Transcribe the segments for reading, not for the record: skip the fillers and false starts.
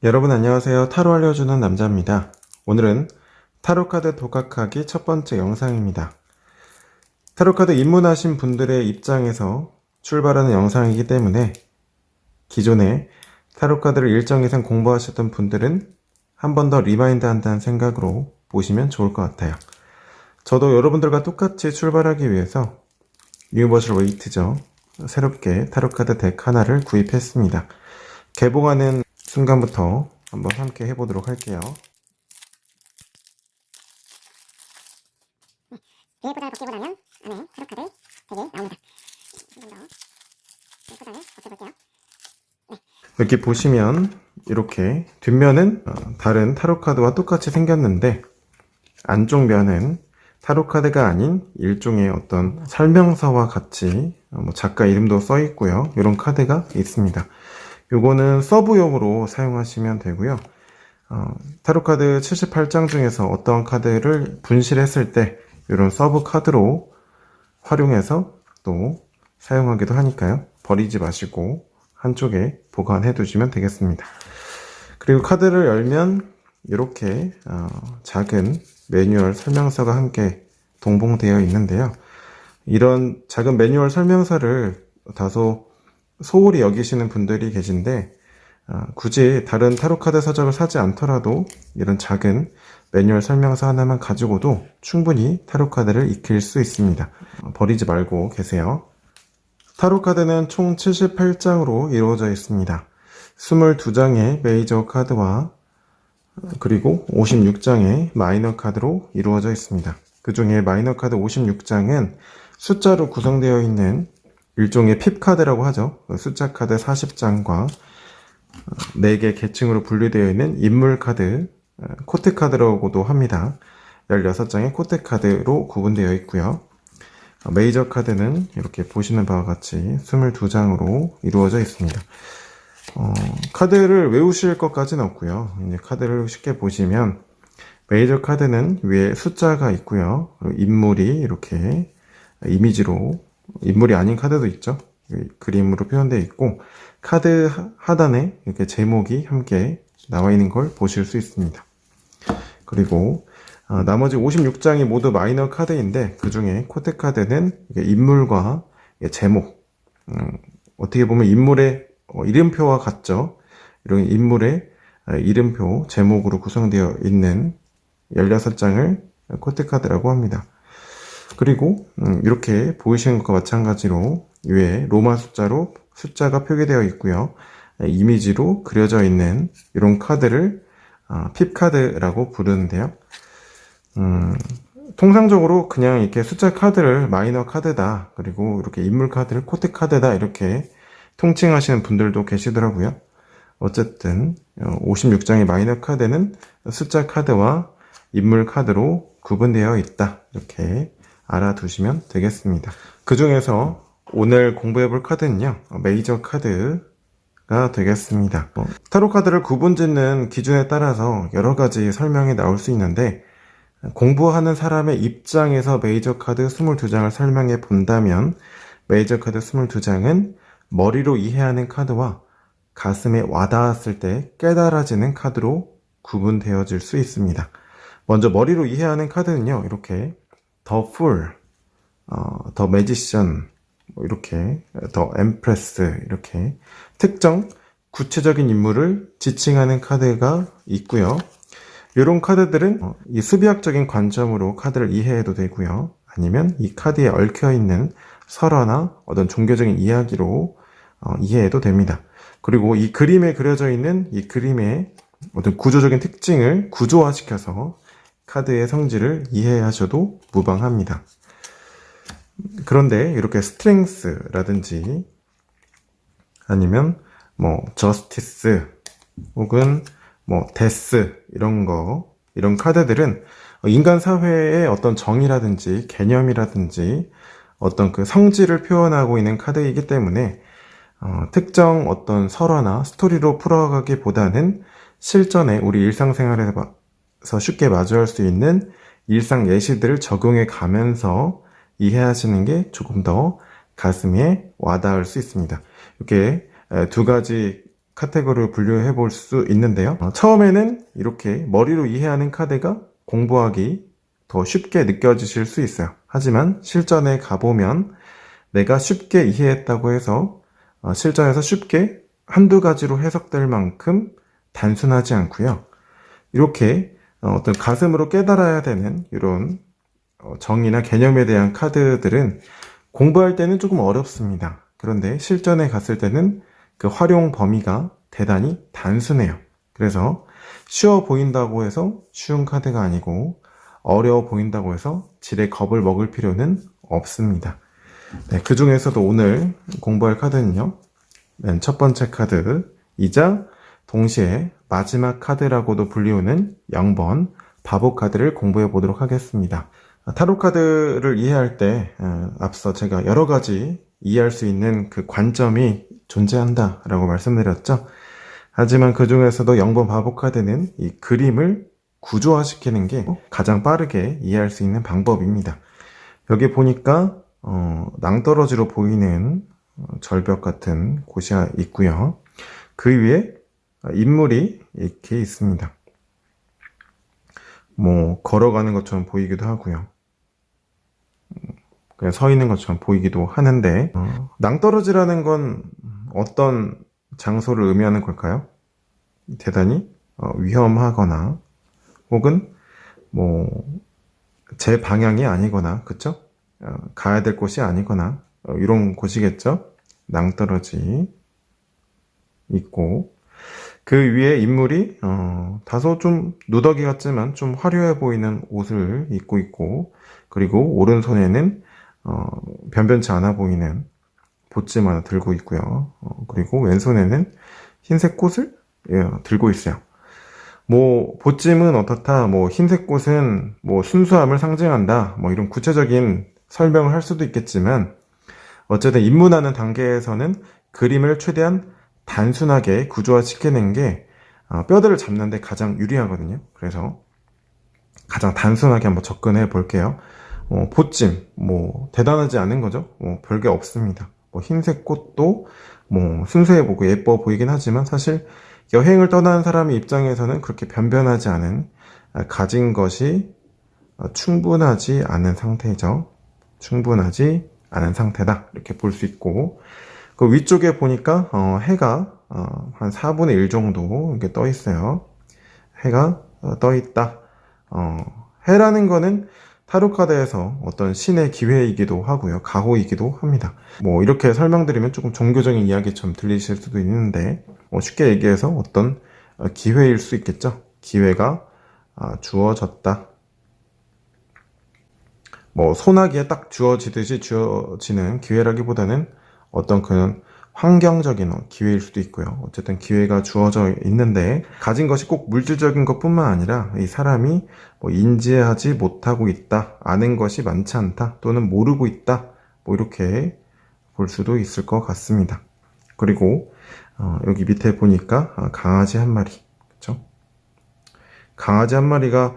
여러분 안녕하세요. 타로 알려주는 남자입니다. 오늘은 타로카드 독학하기 첫 번째 영상입니다. 타로카드 입문하신 분들의 입장에서 출발하는 영상이기 때문에 기존에 타로카드를 일정 이상 공부하셨던 분들은 한 번 더 리마인드 한다는 생각으로 보시면 좋을 것 같아요. 저도 여러분들과 똑같이 출발하기 위해서 유니버셜 웨이트죠. 새롭게 타로카드 덱 하나를 구입했습니다. 개봉하는 순간부터 한번 함께 해보도록 할게요. 위에 포장을 벗기보다는 안에 타로카드 되게 나옵니다. 한 번 더 포장을 벗겨볼게요. 이렇게 보시면 이렇게 뒷면은 다른 타로카드와 똑같이 생겼는데 안쪽 면은 타로카드가 아닌 일종의 어떤 설명서와 같이 작가 이름도 써 있고요. 이런 카드가 있습니다. 요거는 서브용으로 사용하시면 되고요. 타로카드 78장 중에서 어떤 카드를 분실했을 때 이런 서브 카드로 활용해서 또 사용하기도 하니까요. 버리지 마시고 한쪽에 보관해 두시면 되겠습니다. 그리고 카드를 열면 이렇게 작은 매뉴얼 설명서가 함께 동봉되어 있는데요. 이런 작은 매뉴얼 설명서를 다소 소홀히 여기시는 분들이 계신데 굳이 다른 타로카드 서적을 사지 않더라도 이런 작은 매뉴얼 설명서 하나만 가지고도 충분히 타로카드를 익힐 수 있습니다. 버리지 말고 계세요. 타로카드는 총 78장으로 이루어져 있습니다. 22장의 메이저 카드와 그리고 56장의 마이너 카드로 이루어져 있습니다. 그 중에 마이너 카드 56장은 숫자로 구성되어 있는 일종의 핍 카드라고 하죠. 숫자 카드 40장과 4개 계층으로 분류되어 있는 인물 카드, 코트 카드라고도 합니다. 16장의 코트 카드로 구분되어 있고요. 메이저 카드는 이렇게 보시는 바와 같이 22장으로 이루어져 있습니다. 카드를 외우실 것까지는 없고요. 이제 카드를 쉽게 보시면 메이저 카드는 위에 숫자가 있고요. 인물이 이렇게 이미지로, 인물이 아닌 카드도 있죠. 그림으로 표현되어 있고 카드 하단에 이렇게 제목이 함께 나와 있는 걸 보실 수 있습니다. 그리고 나머지 56장이 모두 마이너 카드인데 그 중에 코트 카드는 인물과 제목, 어떻게 보면 인물의 이름표와 같죠. 이런 인물의 이름표, 제목으로 구성되어 있는 16장을 코트 카드라고 합니다. 그리고 이렇게 보이시는 것과 마찬가지로 위에 로마 숫자로 숫자가 표기되어 있고요. 이미지로 그려져 있는 이런 카드를 핍 카드라고 부르는데요. 통상적으로 그냥 이렇게 숫자 카드를 마이너 카드다, 그리고 이렇게 인물 카드를 코트 카드다 이렇게 통칭하시는 분들도 계시더라고요. 어쨌든 56장의 마이너 카드는 숫자 카드와 인물 카드로 구분되어 있다, 이렇게 알아두시면 되겠습니다. 그 중에서 오늘 공부해 볼 카드는요, 메이저 카드가 되겠습니다. 타로 카드를 구분짓는 기준에 따라서 여러 가지 설명이 나올 수 있는데 공부하는 사람의 입장에서 메이저 카드 22장을 설명해 본다면 메이저 카드 22장은 머리로 이해하는 카드와 가슴에 와닿았을 때 깨달아지는 카드로 구분되어질 수 있습니다. 먼저 머리로 이해하는 카드는요, 이렇게 더 풀, 더 매지션, 이렇게 더 엠프레스, 이렇게 특정 구체적인 인물을 지칭하는 카드가 있고요. 이런 카드들은 이 수비학적인 관점으로 카드를 이해해도 되고요. 아니면 이 카드에 얽혀있는 설화나 어떤 종교적인 이야기로 이해해도 됩니다. 그리고 이 그림에 그려져 있는 이 그림의 어떤 구조적인 특징을 구조화시켜서 카드의 성질을 이해하셔도 무방합니다. 그런데 이렇게 스트렝스라든지 아니면 저스티스 혹은 데스 이런 카드들은 인간 사회의 어떤 정의라든지 개념이라든지 어떤 그 성질을 표현하고 있는 카드이기 때문에 특정 어떤 설화나 스토리로 풀어가기보다는 실전에 우리 일상생활에서 쉽게 마주할 수 있는 일상 예시들을 적용해 가면서 이해하시는 게 조금 더 가슴에 와닿을 수 있습니다. 이렇게 두 가지 카테고리로 분류해 볼 수 있는데요. 처음에는 이렇게 머리로 이해하는 카드가 공부하기 더 쉽게 느껴지실 수 있어요. 하지만 실전에 가보면 내가 쉽게 이해했다고 해서 실전에서 쉽게 한두 가지로 해석될 만큼 단순하지 않고요. 이렇게 어떤 가슴으로 깨달아야 되는 이런 정의나 개념에 대한 카드들은 공부할 때는 조금 어렵습니다. 그런데 실전에 갔을 때는 그 활용 범위가 대단히 단순해요. 그래서 쉬워 보인다고 해서 쉬운 카드가 아니고 어려워 보인다고 해서 지레 겁을 먹을 필요는 없습니다. 네, 그 중에서도 오늘 공부할 카드는요. 맨 첫 번째 카드이자 동시에 마지막 카드라고도 불리우는 0번 바보 카드를 공부해 보도록 하겠습니다. 타로 카드를 이해할 때 앞서 제가 여러 가지 이해할 수 있는 그 관점이 존재한다 라고 말씀드렸죠. 하지만 그 중에서도 0번 바보 카드는 이 그림을 구조화시키는 게 가장 빠르게 이해할 수 있는 방법입니다. 여기 보니까 낭떠러지로 보이는 절벽 같은 곳이 있고요. 그 위에 인물이 이렇게 있습니다. 뭐 걸어가는 것처럼 보이기도 하고요. 그냥 서 있는 것처럼 보이기도 하는데 낭떠러지라는 건 어떤 장소를 의미하는 걸까요? 대단히 위험하거나 혹은 뭐 제 방향이 아니거나 그쵸? 가야 될 곳이 아니거나 이런 곳이겠죠? 낭떠러지 있고 그 위에 인물이 다소 좀 누더기 같지만 좀 화려해 보이는 옷을 입고 있고 그리고 오른손에는 변변치 않아 보이는 보찜 하나 들고 있고요. 그리고 왼손에는 흰색 꽃을 들고 있어요. 뭐 보찜은 어떻다, 뭐 흰색 꽃은 뭐 순수함을 상징한다, 뭐 이런 구체적인 설명을 할 수도 있겠지만 어쨌든 입문하는 단계에서는 그림을 최대한 단순하게 구조화시키는 게 뼈대를 잡는 데 가장 유리하거든요. 그래서 가장 단순하게 한번 접근해 볼게요. 보찜, 뭐 대단하지 않은 거죠. 별게 없습니다. 뭐 흰색 꽃도 뭐 순수해 보고 예뻐 보이긴 하지만 사실 여행을 떠나는 사람의 입장에서는 그렇게 변변하지 않은 가진 것이 충분하지 않은 상태죠. 충분하지 않은 상태다 이렇게 볼 수 있고 그 위쪽에 보니까 해가 한 4분의 1 정도 이렇게 떠 있어요. 해가 떠 있다. 해라는 거는 타로 카드에서 어떤 신의 기회이기도 하고요. 가호이기도 합니다. 뭐 이렇게 설명드리면 조금 종교적인 이야기처럼 들리실 수도 있는데 쉽게 얘기해서 어떤 기회일 수 있겠죠. 기회가 주어졌다. 뭐 소나기에 딱 주어지듯이 주어지는 기회라기보다는 어떤 그런 환경적인 기회일 수도 있고요. 어쨌든 기회가 주어져 있는데 가진 것이 꼭 물질적인 것뿐만 아니라 이 사람이 뭐 인지하지 못하고 있다, 아는 것이 많지 않다, 또는 모르고 있다, 뭐 이렇게 볼 수도 있을 것 같습니다. 그리고 여기 밑에 보니까 강아지 한 마리, 그렇죠? 강아지 한 마리가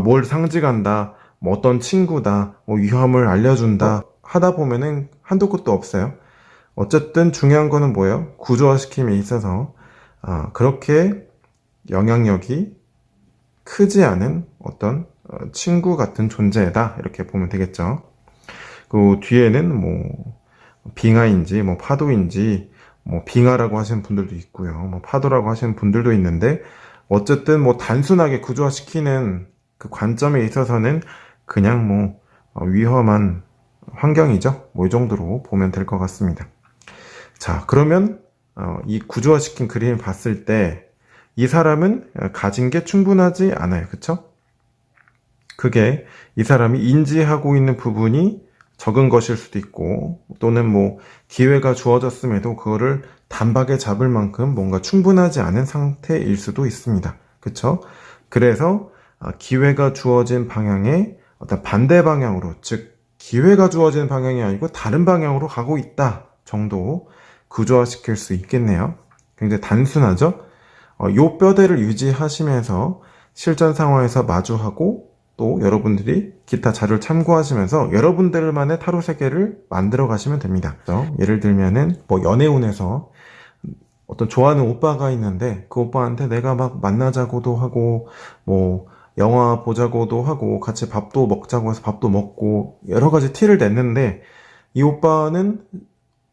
뭘 상징한다, 뭐 어떤 친구다, 뭐 위험을 알려준다 하다 보면은 한도 끝도 없어요. 어쨌든 중요한 거는 뭐예요? 구조화시킴에 있어서 그렇게 영향력이 크지 않은 어떤 친구 같은 존재다 이렇게 보면 되겠죠. 그 뒤에는 뭐 빙하인지 뭐 파도인지 뭐 빙하라고 하시는 분들도 있고요. 뭐 파도라고 하시는 분들도 있는데 어쨌든 뭐 단순하게 구조화시키는 그 관점에 있어서는 그냥 뭐 위험한 환경이죠. 뭐 이 정도로 보면 될 것 같습니다. 자, 그러면 이 구조화시킨 그림을 봤을 때 이 사람은 가진 게 충분하지 않아요. 그쵸? 그게 이 사람이 인지하고 있는 부분이 적은 것일 수도 있고 또는 뭐 기회가 주어졌음에도 그거를 단박에 잡을 만큼 뭔가 충분하지 않은 상태일 수도 있습니다. 그쵸? 그래서 기회가 주어진 방향에 어떤 반대 방향으로, 즉 기회가 주어진 방향이 아니고 다른 방향으로 가고 있다 정도 구조화시킬 수 있겠네요. 굉장히 단순하죠? 요 뼈대를 유지하시면서 실전 상황에서 마주하고 또 여러분들이 기타 자료를 참고하시면서 여러분들만의 타로 세계를 만들어 가시면 됩니다. 예를 들면은 뭐 연애운에서 어떤 좋아하는 오빠가 있는데 그 오빠한테 내가 막 만나자고도 하고 뭐 영화 보자고도 하고 같이 밥도 먹자고 해서 밥도 먹고 여러 가지 티를 냈는데 이 오빠는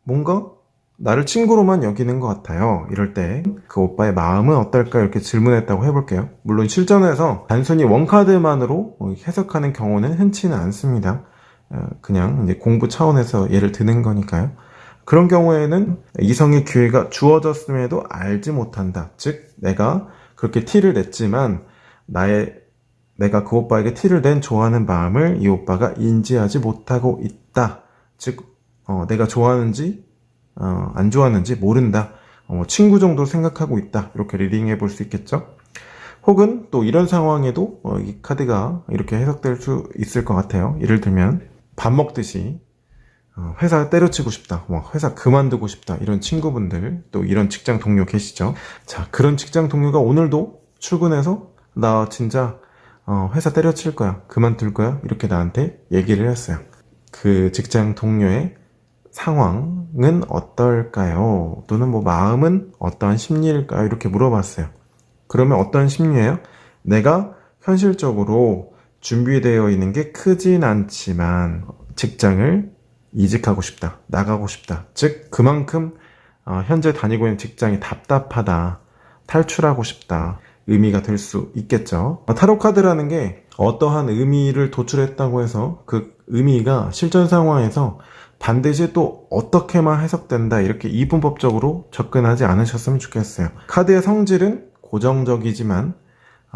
뭔가 나를 친구로만 여기는 것 같아요. 이럴 때 그 오빠의 마음은 어떨까 이렇게 질문했다고 해볼게요. 물론 실전에서 단순히 원카드만으로 해석하는 경우는 흔치는 않습니다. 그냥 이제 공부 차원에서 예를 드는 거니까요. 그런 경우에는 이성의 기회가 주어졌음에도 알지 못한다. 즉 내가 그렇게 티를 냈지만 내가 그 오빠에게 티를 낸 좋아하는 마음을 이 오빠가 인지하지 못하고 있다. 즉 내가 좋아하는지 안 좋아하는지 모른다. 친구 정도로 생각하고 있다. 이렇게 리딩해 볼 수 있겠죠. 혹은 또 이런 상황에도 이 카드가 이렇게 해석될 수 있을 것 같아요. 예를 들면 밥 먹듯이 회사 때려치고 싶다, 회사 그만두고 싶다, 이런 친구분들, 또 이런 직장 동료 계시죠. 자, 그런 직장 동료가 오늘도 출근해서 나 진짜 회사 때려칠 거야, 그만둘 거야, 이렇게 나한테 얘기를 했어요. 그 직장 동료의 상황은 어떨까요? 또는 뭐 마음은 어떠한 심리일까요? 이렇게 물어봤어요. 그러면 어떤 심리예요? 내가 현실적으로 준비되어 있는 게 크진 않지만 직장을 이직하고 싶다, 나가고 싶다. 즉 그만큼 현재 다니고 있는 직장이 답답하다, 탈출하고 싶다, 의미가 될 수 있겠죠. 타로 카드라는 게 어떠한 의미를 도출했다고 해서 그 의미가 실전 상황에서 반드시 또 어떻게만 해석된다, 이렇게 이분법적으로 접근하지 않으셨으면 좋겠어요. 카드의 성질은 고정적이지만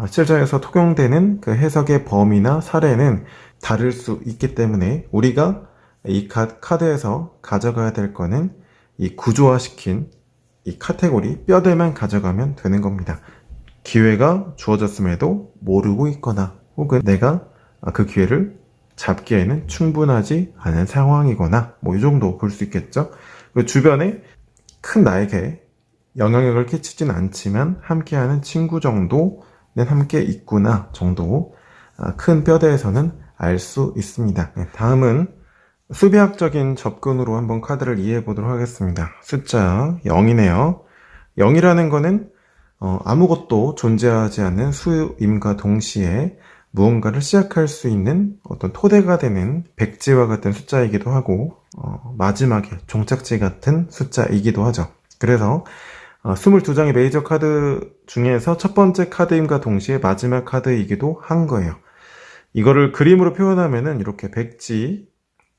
실전에서 통용되는 그 해석의 범위나 사례는 다를 수 있기 때문에 우리가 이 카드에서 가져가야 될 거는 이 구조화시킨 이 카테고리 뼈대만 가져가면 되는 겁니다. 기회가 주어졌음에도 모르고 있거나 혹은 내가 그 기회를 잡기에는 충분하지 않은 상황이거나 뭐 이 정도 볼 수 있겠죠. 그리고 주변에 큰 나에게 영향력을 끼치진 않지만 함께하는 친구 정도는 함께 있구나 정도 큰 뼈대에서는 알 수 있습니다. 다음은 수비학적인 접근으로 한번 카드를 이해해 보도록 하겠습니다. 숫자 0이네요. 0이라는 거는 아무것도 존재하지 않는 수임과 동시에 무언가를 시작할 수 있는 어떤 토대가 되는 백지와 같은 숫자이기도 하고 마지막에 종착지 같은 숫자이기도 하죠. 그래서 22장의 메이저 카드 중에서 첫 번째 카드임과 동시에 마지막 카드이기도 한 거예요. 이거를 그림으로 표현하면은 이렇게 백지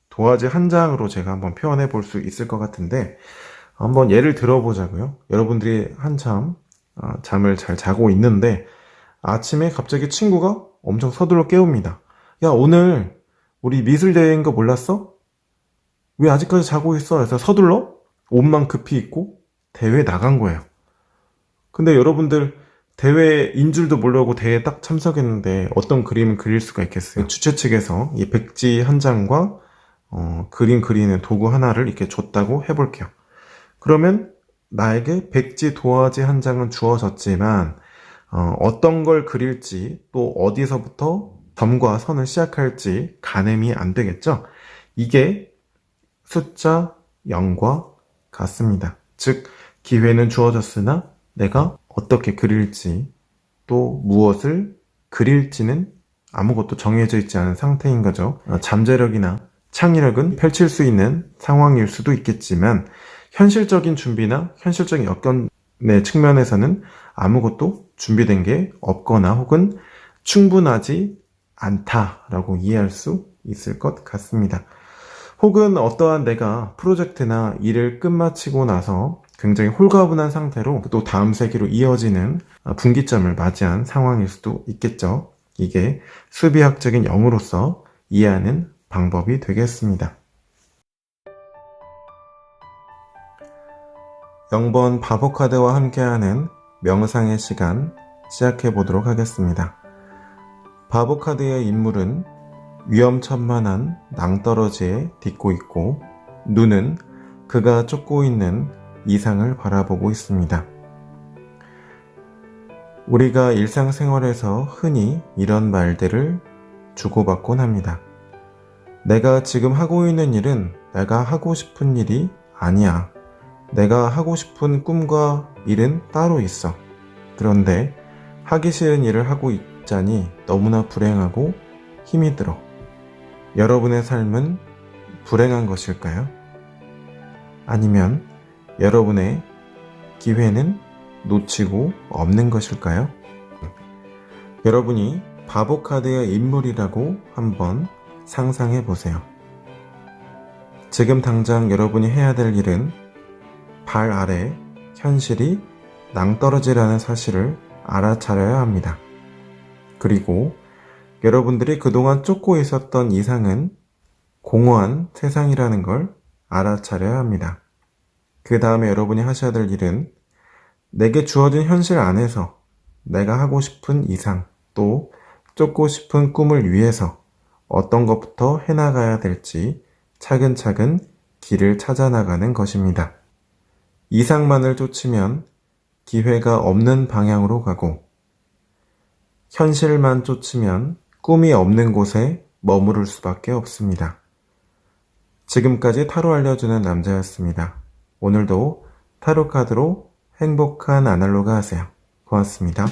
도화지 한 장으로 제가 한번 표현해 볼 수 있을 것 같은데 한번 예를 들어보자고요. 여러분들이 한참 잠을 잘 자고 있는데 아침에 갑자기 친구가 엄청 서둘러 깨웁니다. 야, 오늘 우리 미술대회인 거 몰랐어? 왜 아직까지 자고 있어? 그래서 서둘러 옷만 급히 입고 대회에 나간 거예요. 근데 여러분들 대회인 줄도 모르고 대회에 딱 참석했는데 어떤 그림을 그릴 수가 있겠어요? 주최 측에서 이 백지 한 장과 그림 그리는 도구 하나를 이렇게 줬다고 해볼게요. 그러면 나에게 백지 도화지 한 장은 주어졌지만 어떤 걸 그릴지 또 어디서부터 점과 선을 시작할지 가늠이 안 되겠죠? 이게 숫자 0과 같습니다. 즉 기회는 주어졌으나 내가 어떻게 그릴지 또 무엇을 그릴지는 아무것도 정해져 있지 않은 상태인 거죠. 잠재력이나 창의력은 펼칠 수 있는 상황일 수도 있겠지만 현실적인 준비나 현실적인 여건의 측면에서는 아무것도 준비된 게 없거나 혹은 충분하지 않다라고 이해할 수 있을 것 같습니다. 혹은 어떠한 내가 프로젝트나 일을 끝마치고 나서 굉장히 홀가분한 상태로 또 다음 세기로 이어지는 분기점을 맞이한 상황일 수도 있겠죠. 이게 수비학적인 영으로서 이해하는 방법이 되겠습니다. 0번 바보 카드와 함께하는 명상의 시간 시작해 보도록 하겠습니다. 바보 카드의 인물은 위험천만한 낭떠러지에 딛고 있고 눈은 그가 쫓고 있는 이상을 바라보고 있습니다. 우리가 일상생활에서 흔히 이런 말들을 주고받곤 합니다. 내가 지금 하고 있는 일은 내가 하고 싶은 일이 아니야. 내가 하고 싶은 꿈과 일은 따로 있어. 그런데 하기 싫은 일을 하고 있자니 너무나 불행하고 힘이 들어. 여러분의 삶은 불행한 것일까요? 아니면 여러분의 기회는 놓치고 없는 것일까요? 여러분이 바보 카드의 인물이라고 한번 상상해 보세요. 지금 당장 여러분이 해야 될 일은 발 아래 현실이 낭떠러지라는 사실을 알아차려야 합니다. 그리고 여러분들이 그동안 쫓고 있었던 이상은 공허한 세상이라는 걸 알아차려야 합니다. 그 다음에 여러분이 하셔야 될 일은 내게 주어진 현실 안에서 내가 하고 싶은 이상 또 쫓고 싶은 꿈을 위해서 어떤 것부터 해나가야 될지 차근차근 길을 찾아나가는 것입니다. 이상만을 쫓으면 기회가 없는 방향으로 가고 현실만 쫓으면 꿈이 없는 곳에 머무를 수밖에 없습니다. 지금까지 타로 알려주는 남자였습니다. 오늘도 타로 카드로 행복한 아날로그 하세요. 고맙습니다.